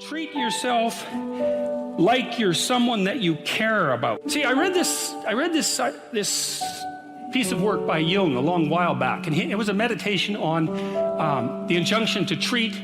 Treat yourself like you're someone that you care about. See, I read this piece of work by Jung a long while back, and it was a meditation on the injunction to treat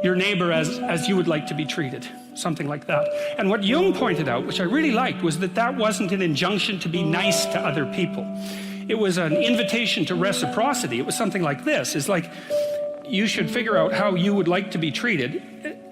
your neighbor as you would like to be treated, something like that. And what Jung pointed out, which I really liked, was that wasn't an injunction to be nice to other people. It was an invitation to reciprocity. It was something like this. It's like, you should figure out how you would like to be treated,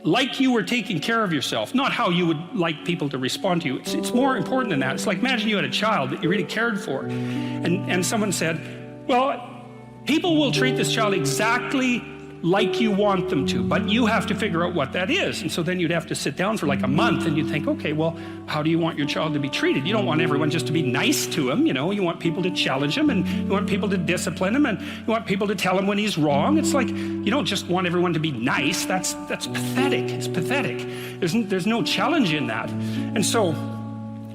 like you were taking care of yourself, not how you would like people to respond to you. It's more important than that. It's like, imagine you had a child that you really cared for, and someone said, well, people will treat this child exactly like you want them to, but you have to figure out what that is. And so then you'd have to sit down for like a month and you'd think, okay, well, how do you want your child to be treated? You don't want everyone just to be nice to him, you know. You want people to challenge him, and you want people to discipline him, and you want people to tell him when he's wrong. It's like, you don't just want everyone to be nice. That's pathetic. It's pathetic. There's no challenge in that. And so,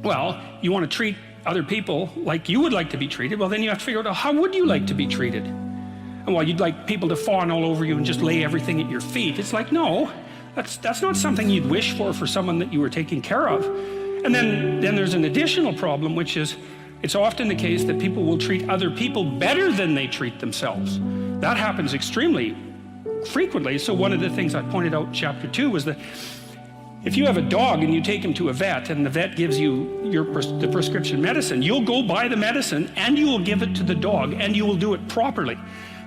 well, you want to treat other people like you would like to be treated. Well, then you have to figure out, how would you like to be treated? And well, you'd like people to fawn all over you and just lay everything at your feet. It's like, no, that's not something you'd wish for someone that you were taking care of. And then there's an additional problem, which is, it's often the case that people will treat other people better than they treat themselves. That happens extremely frequently. So one of the things I pointed out in chapter 2 was that if you have a dog and you take him to a vet, and the vet gives you the prescription medicine, you'll go buy the medicine and you will give it to the dog, and you will do it properly.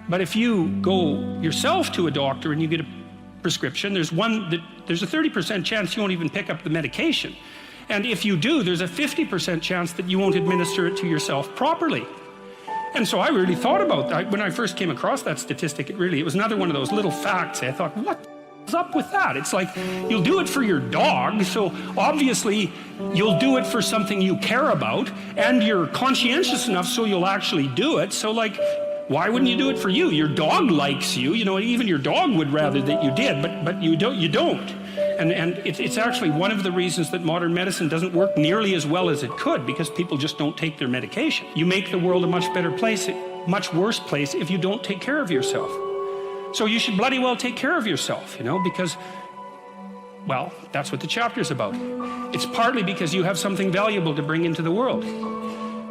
But if you go yourself to a doctor and you get a prescription, there's a 30% chance you won't even pick up the medication. And if you do, there's a 50% chance that you won't administer it to yourself properly. And so I really thought about that. When I first came across that statistic, it was another one of those little facts. I thought, what's up with that? It's like, you'll do it for your dog, so obviously you'll do it for something you care about, and you're conscientious enough so you'll actually do it. So like, why wouldn't you do it for you? Your dog likes you, you know, even your dog would rather that you did, but you don't. And it's actually one of the reasons that modern medicine doesn't work nearly as well as it could, because people just don't take their medication. You make the world a much better place, a much worse place, if you don't take care of yourself. So you should bloody well take care of yourself, you know, because, well, that's what the chapter's about. It's partly because you have something valuable to bring into the world.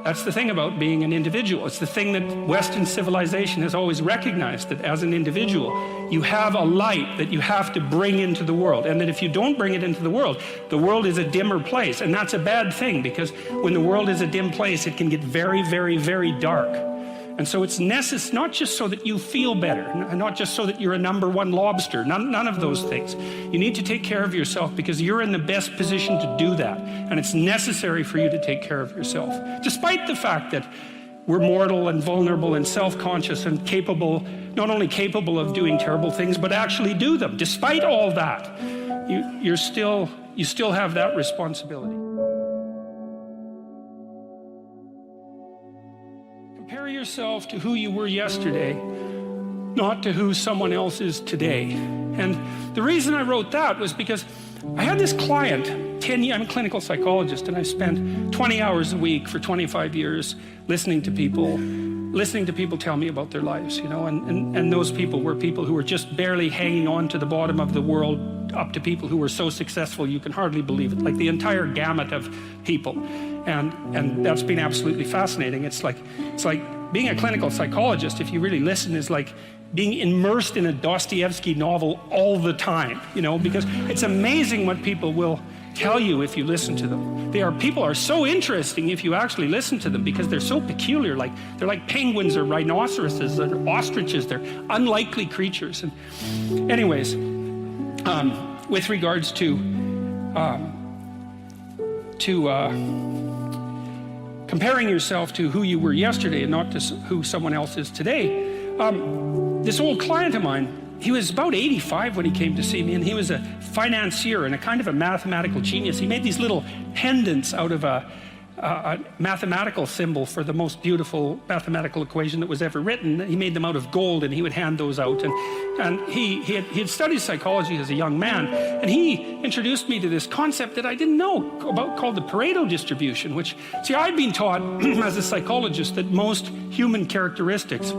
That's the thing about being an individual. It's the thing that Western civilization has always recognized, that as an individual, you have a light that you have to bring into the world, and that if you don't bring it into the world is a dimmer place. And that's a bad thing, because when the world is a dim place, it can get very, very, very dark. And so it's necessary, not just so that you feel better, not just so that you're a #1 lobster, none of those things. You need to take care of yourself because you're in the best position to do that. And it's necessary for you to take care of yourself. Despite the fact that we're mortal and vulnerable and self-conscious and capable, not only capable of doing terrible things, but actually do them. Despite all that, you still have that responsibility. Compare yourself to who you were yesterday, not to who someone else is today. And the reason I wrote that was because I had this client, I'm a clinical psychologist, and I've spent 20 hours a week for 25 years listening to people tell me about their lives, you know, and those people were people who were just barely hanging on to the bottom of the world, up to people who were so successful you can hardly believe it, like the entire gamut of people. And that's been absolutely fascinating. It's like being a clinical psychologist, if you really listen, is like being immersed in a Dostoevsky novel all the time, you know, because it's amazing what people will tell you if you listen to them. People are so interesting if you actually listen to them, because they're so peculiar. Like, they're like penguins or rhinoceroses or ostriches. They're unlikely creatures. And anyways, with regards to comparing yourself to who you were yesterday and not to who someone else is today, this old client of mine, he was about 85 when he came to see me, and he was a financier and a kind of a mathematical genius. He made these little pendants out of a mathematical symbol for the most beautiful mathematical equation that was ever written. He made them out of gold, and he would hand those out. And he had studied psychology as a young man, and he introduced me to this concept that I didn't know about, called the Pareto distribution, which, see, I'd been taught as a psychologist that most human characteristics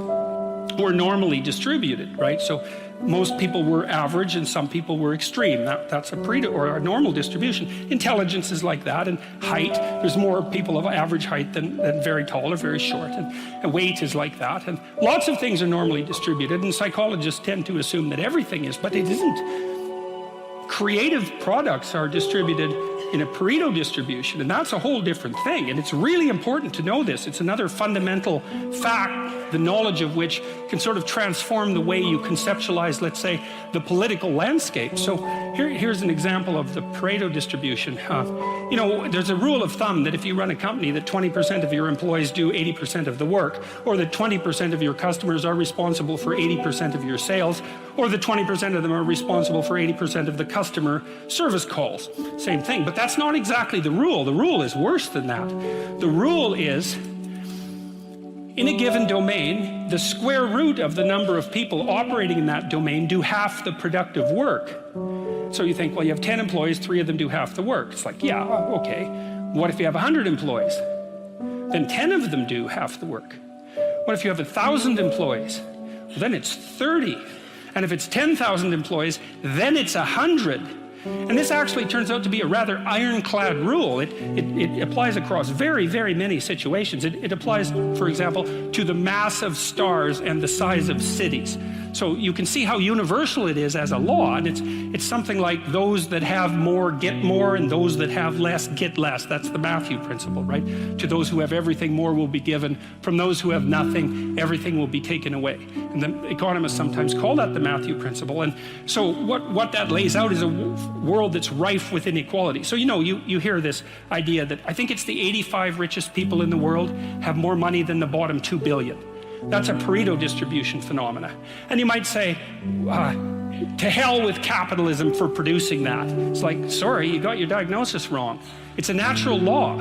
were normally distributed, right? So most people were average and some people were extreme. That's a Pareto or a normal distribution. Intelligence is like that, and height, there's more people of average height than very tall or very short, and weight is like that, and lots of things are normally distributed, and psychologists tend to assume that everything is, but it isn't. Creative products are distributed in a Pareto distribution, and that's a whole different thing, and it's really important to know this. It's another fundamental fact, the knowledge of which can sort of transform the way you conceptualize, let's say, the political landscape. So here's an example of the Pareto distribution. You know, there's a rule of thumb that if you run a company that 20% of your employees do 80% of the work, or that 20% of your customers are responsible for 80% of your sales, or that 20% of them are responsible for 80% of the customer service calls. Same thing, but that's not exactly the rule. The rule is worse than that. The rule is, in a given domain, the square root of the number of people operating in that domain do half the productive work. So you think, well, you have 10 employees, 3 of them do half the work. It's like, yeah, okay. What if you have 100 employees? Then 10 of them do half the work. What if you have 1,000 employees? Well, then it's 30. And if it's 10,000 employees, then it's 100. And this actually turns out to be a rather ironclad rule. It applies across very, very many situations. It applies, for example, to the mass of stars and the size of cities. So you can see how universal it is as a law, and it's something like those that have more get more, and those that have less get less. That's the Matthew principle, right? To those who have everything, more will be given. From those who have nothing, everything will be taken away. And the economists sometimes call that the Matthew principle. And so what that lays out is a world that's rife with inequality. So, you know, you hear this idea that I think it's the 85 richest people in the world have more money than the bottom 2 billion. That's a Pareto distribution phenomena. And you might say, to hell with capitalism for producing that. It's like, sorry, you got your diagnosis wrong. It's a natural law.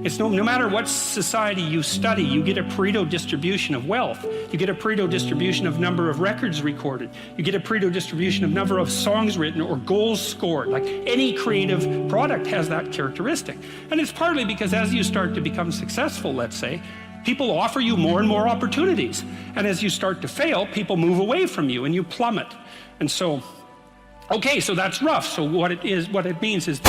It's no matter what society you study, you get a Pareto distribution of wealth. You get a Pareto distribution of number of records recorded. You get a Pareto distribution of number of songs written or goals scored. Like any creative product has that characteristic. And it's partly because as you start to become successful, let's say, people offer you more and more opportunities. And as you start to fail, people move away from you and you plummet. And so, okay, so that's rough. So what it means is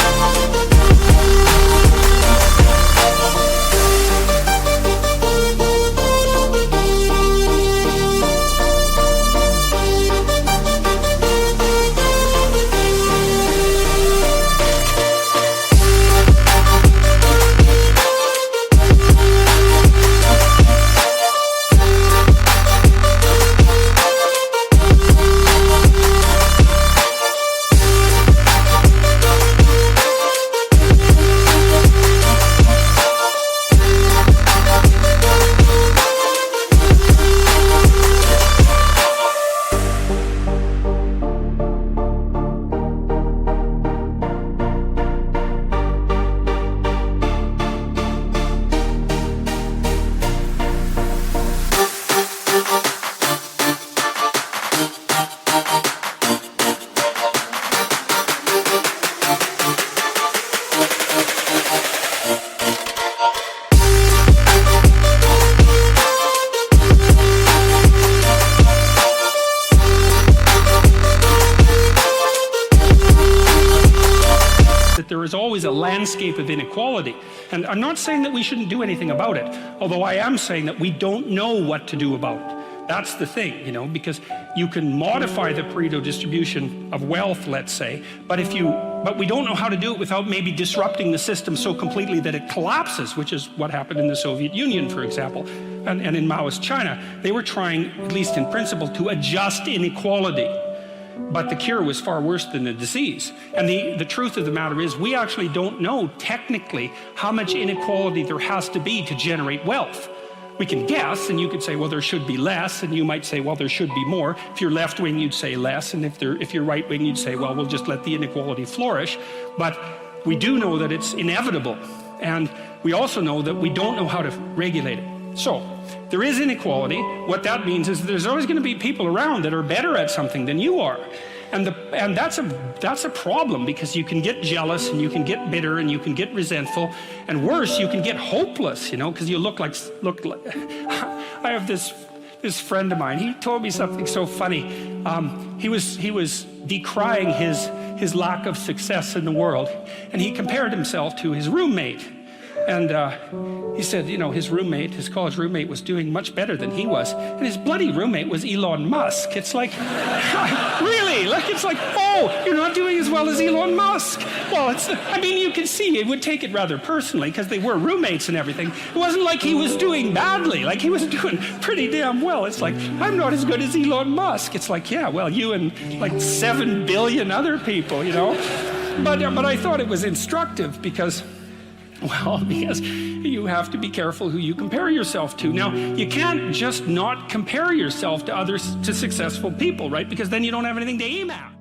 there is always a landscape of inequality. And I'm not saying that we shouldn't do anything about it, although I am saying that we don't know what to do about it. That's the thing, you know, because you can modify the Pareto distribution of wealth, let's say, but we don't know how to do it without maybe disrupting the system so completely that it collapses, which is what happened in the Soviet Union, for example, and in Maoist China. They were trying, at least in principle, to adjust inequality. But the cure was far worse than the disease. And the truth of the matter is we actually don't know technically how much inequality there has to be to generate wealth. We can guess, and you could say, well, there should be less, and you might say, well, there should be more. If you're left-wing, you'd say less, and if you're right-wing, you'd say, well, we'll just let the inequality flourish. But we do know that it's inevitable, and we also know that we don't know how to regulate it. So, there is inequality. What that means is there's always going to be people around that are better at something than you are. And that's a problem, because you can get jealous and you can get bitter and you can get resentful, and worse, you can get hopeless, you know, because you look like I have this this friend of mine. He told me something so funny. He was decrying his lack of success in the world, and he compared himself to his roommate. And he said, you know, his college roommate was doing much better than he was. And his bloody roommate was Elon Musk. It's like, really? Like, it's like, oh, you're not doing as well as Elon Musk. Well, I mean, you can see it would take it rather personally because they were roommates and everything. It wasn't like he was doing badly. Like, he was doing pretty damn well. It's like, I'm not as good as Elon Musk. It's like, yeah, well, you and like 7 billion other people, you know. But I thought it was instructive because you have to be careful who you compare yourself to. Now, you can't just not compare yourself to successful people, right? Because then you don't have anything to aim at.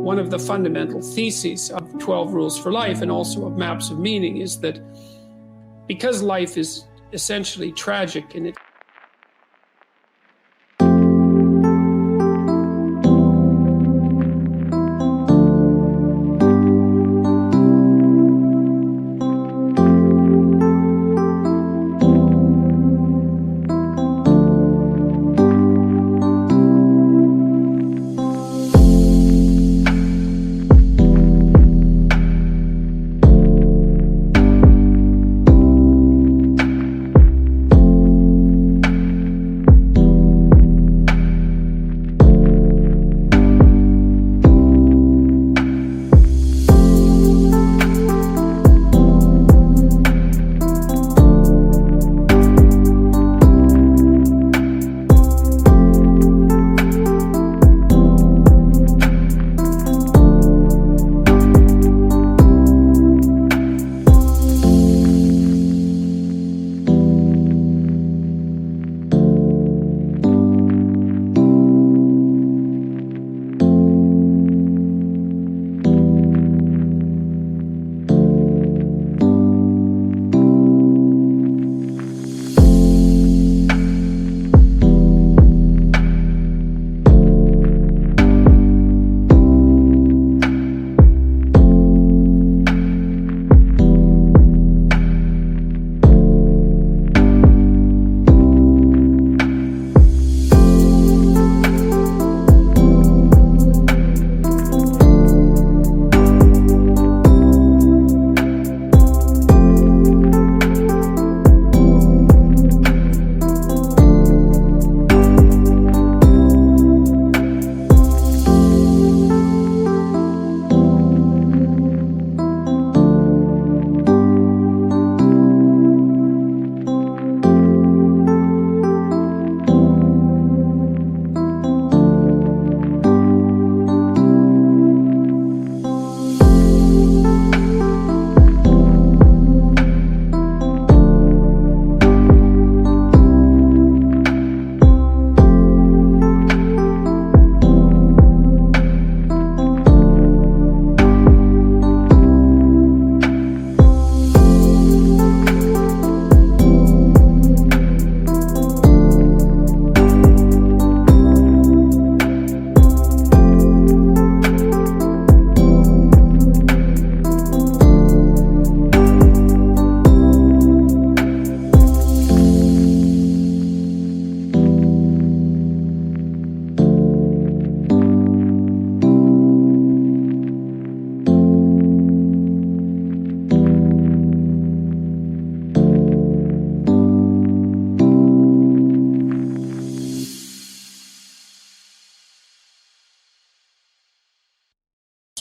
One of the fundamental theses of 12 Rules for Life and also of Maps of Meaning is that because life is essentially tragic in its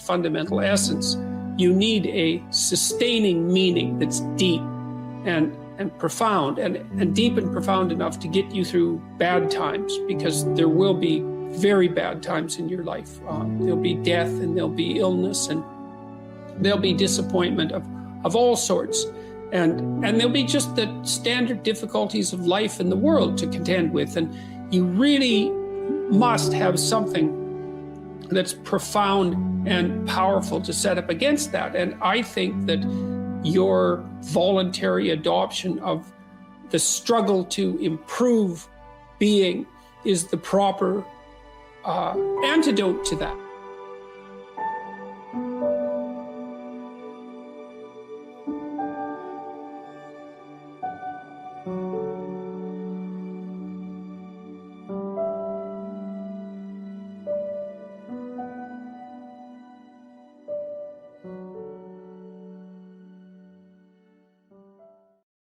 fundamental essence, you need a sustaining meaning that's deep and profound, and deep and profound enough to get you through bad times, because there will be very bad times in your life. There'll be death, and there'll be illness, and there'll be disappointment of all sorts. And there'll be just the standard difficulties of life in the world to contend with. And you really must have something that's profound and powerful to set up against that. And I think that your voluntary adoption of the struggle to improve being is the proper antidote to that.